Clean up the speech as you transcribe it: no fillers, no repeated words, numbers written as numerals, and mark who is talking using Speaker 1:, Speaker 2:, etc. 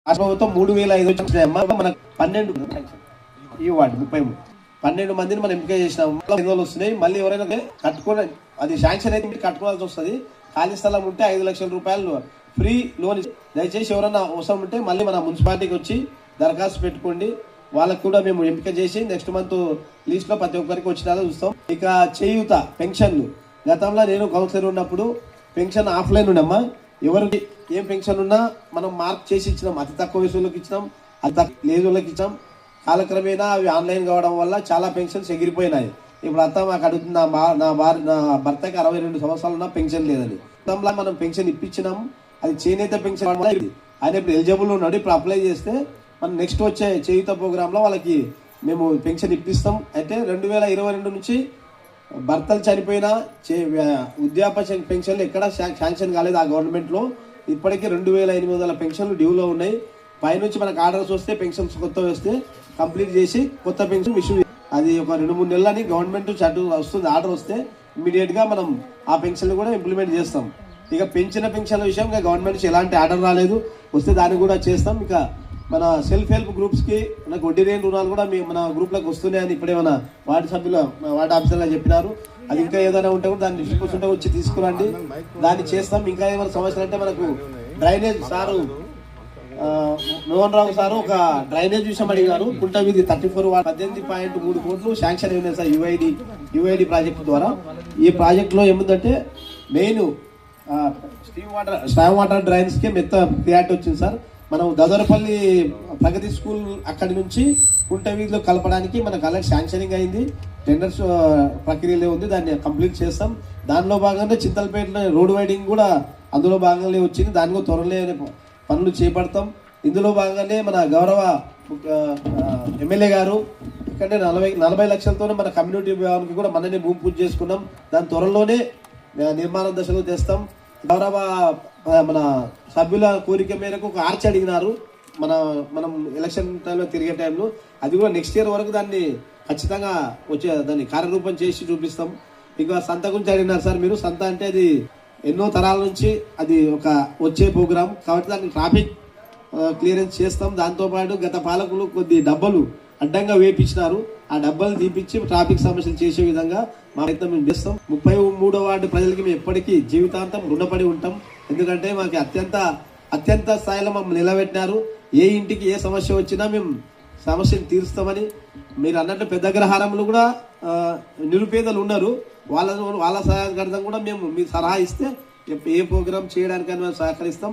Speaker 1: రాష్ట్ర ప్రభుత్వం 3,500 వచ్చినాయమ్మా. మనకు 12 ఈ వార్డు 12 మందిని మనం ఎంపిక చేసినాం. 5 వస్తున్నాయి. మళ్ళీ ఎవరైనా కట్టుకుని అది శాంక్షన్ అయితే కట్టుకోవాల్సి వస్తుంది. ఖాళీ స్థలం ఉంటే 5 లక్షల రూపాయలు ఫ్రీ లోన్. దయచేసి ఎవరైనా అవసరం ఉంటే మళ్ళీ మన మున్సిపాలిటీకి వచ్చి దరఖాస్తు పెట్టుకోండి. వాళ్ళకు కూడా మేము ఎంపిక చేసి నెక్స్ట్ మంత్ లిస్ట్ లో ప్రతి ఒక్కరికి వచ్చినా చూస్తాం. ఇక చేయూత పెన్షన్లు, గతంలో నేను కౌన్సిలర్ ఉన్నప్పుడు పెన్షన్ ఆఫ్లైన్ ఉండమ్మా. ఎవరికి ఏం పెన్షన్ ఉన్నా మనం మార్క్ చేసి ఇచ్చినాం. అతి తక్కువ వయసులోకి ఇచ్చినాం, అతి తక్కువ లేదు వాళ్ళకి ఇచ్చాం. కాలక్రమేణా అవి ఆన్లైన్ కావడం వల్ల చాలా పెన్షన్స్ ఎగిరిపోయినాయి. ఇప్పుడు అంతా మాకు అడుగుతుంది, నా భర్తకి 62 సంవత్సరాలు ఉన్నా పెన్షన్ లేదని. గతంలో మనం పెన్షన్ ఇప్పించినాం. అది చేనేత పెన్షన్ ఆయన ఇప్పుడు ఎలిజిబుల్ ఉన్నాడు. ఇప్పుడు అప్లై చేస్తే మనం నెక్స్ట్ వచ్చే చేయూత ప్రోగ్రాంలో వాళ్ళకి మేము పెన్షన్ ఇప్పిస్తాం. అయితే 2022 నుంచి భర్తలు చనిపోయినా వృద్ధాప్య పెన్షన్లు ఎక్కడ శాంక్షన్ కాలేదు ఆ గవర్నమెంట్లో. ఇప్పటికీ 2,800 పెన్షన్లు డ్యూలో ఉన్నాయి. పైనుంచి మనకు ఆర్డర్స్ వస్తే పెన్షన్స్ కొత్త వస్తే కంప్లీట్ చేసి కొత్త పెన్షన్ ఇష్యూ. అది ఒక 2-3 నెలలని గవర్నమెంట్ చట్టు వస్తుంది. ఆర్డర్ వస్తే ఇమీడియట్గా మనం ఆ పెన్షన్లు కూడా ఇంప్లిమెంట్ చేస్తాం. ఇక పెంచిన పెన్షన్ల విషయం గవర్నమెంట్ నుంచి ఎలాంటి ఆర్డర్ రాలేదు. వస్తే దాన్ని కూడా చేస్తాం. ఇక మన సెల్ఫ్ హెల్ప్ గ్రూప్స్కి మనకు వడ్డీ లేని రుణాలు కూడా మన గ్రూప్లోకి వస్తున్నాయని ఇప్పుడే మన వార్డు సభ్యులు వార్డు ఆఫీసర్గా చెప్పినారు. అది ఇంకా ఏదైనా ఉంటే కూడా దాన్ని డిస్ట్రిబ్యూషన్ ఉంటే వచ్చి తీసుకురండి, దాన్ని చేస్తాం. ఇంకా ఏమైనా సమస్యలు అంటే మనకు drainage sir Mohan Rao sir ఒక డ్రైనేజ్ విషయం అడిగారు. కుంట వీధి 34 18.3 కోట్లు శాంక్షన్ అయినాయి సార్ యుఐడి ప్రాజెక్టు ద్వారా. ఈ ప్రాజెక్టులో ఏముందంటే మెయిన్ స్టామ్ వాటర్ డ్రైన్స్కి మెత్త క్రియాట్ వచ్చింది సార్. మనం దదరపల్లి ప్రగతి స్కూల్ అక్కడి నుంచి కుంట వీధిలో కలపడానికి మనకు అలాగే శాంక్షనింగ్ అయింది. టెండర్స్ ప్రక్రియలో ఉంది, దాన్ని కంప్లీట్ చేస్తాం. దానిలో భాగంగా చింతలపేటలో రోడ్ వైడింగ్ కూడా అందులో భాగంగానే వచ్చింది. దాని కూడా త్వరలో పనులు చేపడతాం. ఇందులో భాగంగానే మన గౌరవ ఎమ్మెల్యే గారు ఇక్కడ 40 లక్షలతోనే మన కమ్యూనిటీ భవన్కి కూడా మననే భూమి పూజ చేసుకున్నాం. దాని త్వరలోనే నిర్మాణ దశలో తెస్తాం. గౌరవ మన సభ్యుల కోరిక మేరకు ఒక ఆర్చ్ అడిగినారు మనం ఎలక్షన్ టైంలో తిరిగే టైంలో. అది కూడా నెక్స్ట్ ఇయర్ వరకు దాన్ని ఖచ్చితంగా దాన్ని కార్యరూపం చేసి చూపిస్తాం. ఇంకా సంత గురించి అడిగినారు సార్ మీరు. సంత అంటే అది ఎన్నో తరాల నుంచి అది ఒక వచ్చే ప్రోగ్రాం కాబట్టి దాన్ని ట్రాఫిక్ క్లియరెన్స్ చేస్తాం. దాంతోపాటు గత పాలకులు కొద్ది డబ్బలు అడ్డంగా వేపించినారు. ఆ డబ్బలు తీపిచ్చి ట్రాఫిక్ సమస్యలు చేసే విధంగా మా ప్రయత్నం మేము చేస్తాం. 33వ వార్డు ప్రజలకి మేము ఎప్పటికీ జీవితాంతం రుణపడి ఉంటాం. ఎందుకంటే మాకు అత్యంత స్థాయిలో మమ్మల్ని నిలబెట్టినారు. ఏ ఇంటికి ఏ సమస్య వచ్చినా మేము సమస్యను తీరుస్తామని. మీరు అన్నట్టు పెద్ద గ్రహారంలో కూడా నిరుపేదలు ఉన్నారు. వాళ్ళ సహాయార్థం కూడా మేము మీ సలహా ఇస్తే ఏ ప్రోగ్రామ్ చేయడానికైనా మేము సహకరిస్తాం.